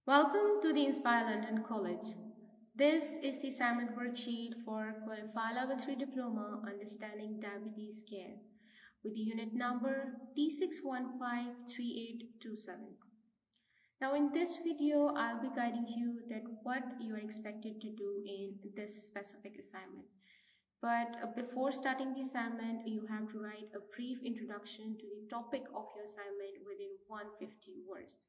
Welcome to the Inspire London College. This is the assignment worksheet for Qualify Level 3 Diploma Understanding Diabetes Care with the unit number T6153827. Now in this video, I'll be guiding you that what you are expected to do in this specific assignment. But before starting the assignment, you have to write a brief introduction to the topic of your assignment within 150 words.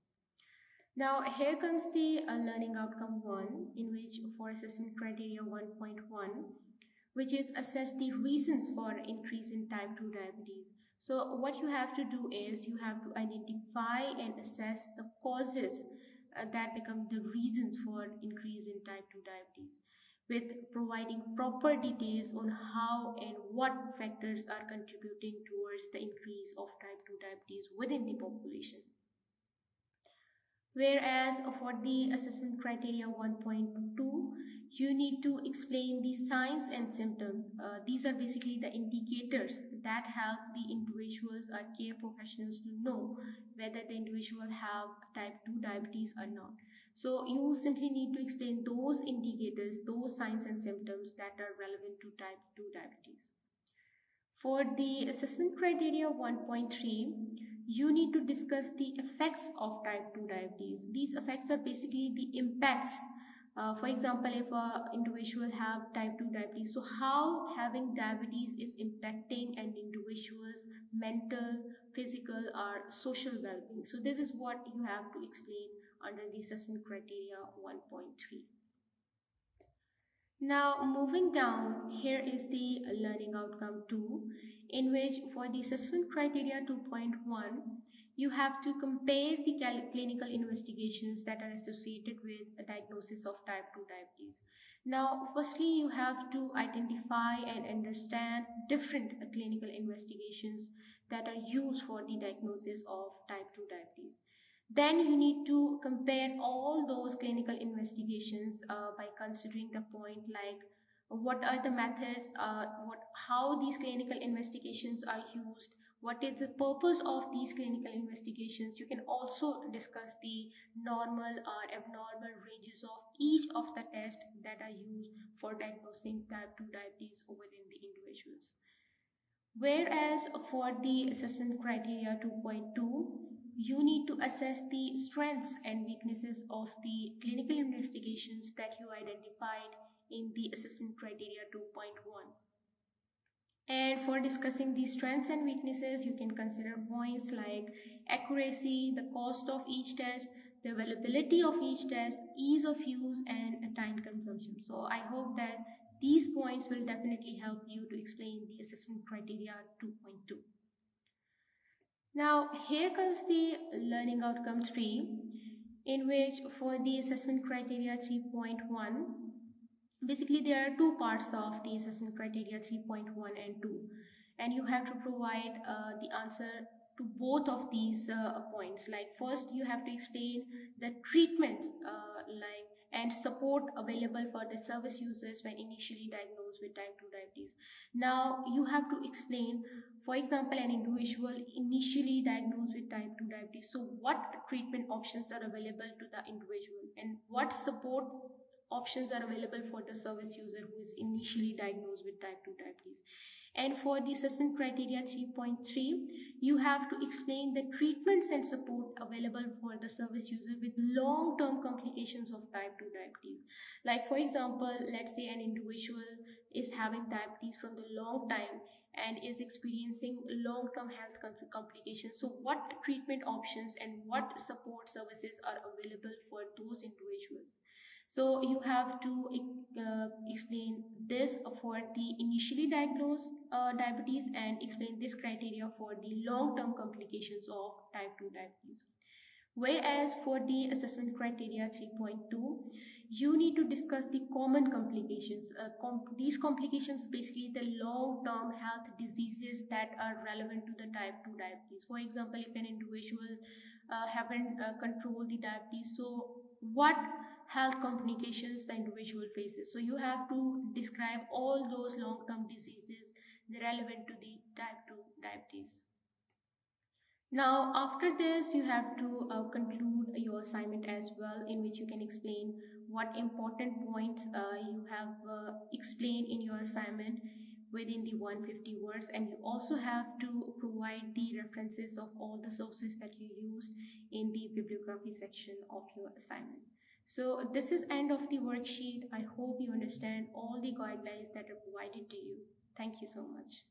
Now here comes the learning outcome 1, in which for assessment criteria 1.1, which is assess the reasons for increase in type 2 diabetes. So what you have to do is you have to identify and assess the causes that become the reasons for increase in type 2 diabetes, with providing proper details on how and what factors are contributing towards the increase of type 2 diabetes within the population. Whereas for the assessment criteria 1.2, you need to explain the signs and symptoms. These are basically the indicators that help the individuals or care professionals to know whether the individual have type 2 diabetes or not. So you simply need to explain those indicators, those signs and symptoms that are relevant to type 2 diabetes. For the assessment criteria 1.3, you need to discuss the effects of type 2 diabetes. These effects are basically the impacts. For example, if an individual have type 2 diabetes, so how having diabetes is impacting an individual's mental, physical or social well-being. So this is what you have to explain under the assessment criteria 1.3. Now moving down, here is the learning outcome 2, in which for the assessment criteria 2.1, you have to compare the clinical investigations that are associated with a diagnosis of type 2 diabetes. Now firstly, you have to identify and understand different clinical investigations that are used for the diagnosis of type 2 diabetes. Then you need to compare all those clinical investigations by considering the point like what are the methods, how these clinical investigations are used, what is the purpose of these clinical investigations. You can also discuss the normal or abnormal ranges of each of the tests that are used for diagnosing type 2 diabetes within the individuals. Whereas for the assessment criteria 2.2, you need to assess the strengths and weaknesses of the clinical investigations that you identified in the assessment criteria 2.1. And for discussing the strengths and weaknesses, you can consider points like accuracy, the cost of each test, the availability of each test, ease of use, and time consumption. So I hope that these points will definitely help you to explain the assessment criteria 2.2. Now here comes the learning outcome 3, in which for the assessment criteria 3.1, basically there are two parts of the assessment criteria 3.1 and 2, and you have to provide the answer to both of these points. Like first you have to explain the treatments and support available for the service users when initially diagnosed with type 2 diabetes. Now you have to explain, for example, an individual initially diagnosed with type 2 diabetes, so what treatment options are available to the individual and what support options are available for the service user who is initially diagnosed with type 2 diabetes. And for the assessment criteria 3.3, you have to explain the treatments and support available for the service user with long-term complications of type 2 diabetes. Like for example, let's say an individual is having diabetes from the long time and is experiencing long-term health complications. So what treatment options and what support services are available for those individuals? So you have to explain this for the initially diagnosed diabetes and explain this criteria for the long-term complications of type 2 diabetes. Whereas for the assessment criteria 3.2, you need to discuss the common complications. These complications basically the long-term health diseases that are relevant to the type 2 diabetes. For example, if an individual haven't controlled the diabetes, so what health complications the individual faces. So you have to describe all those long-term diseases relevant to the type 2 diabetes. Now after this, you have to conclude your your assignment as well, in which you can explain what important points you have explained in your assignment within the 150 words, and you also have to provide the references of all the sources that you used in the bibliography section of your assignment. So this is end of the worksheet. I hope you understand all the guidelines that are provided to you. Thank you so much.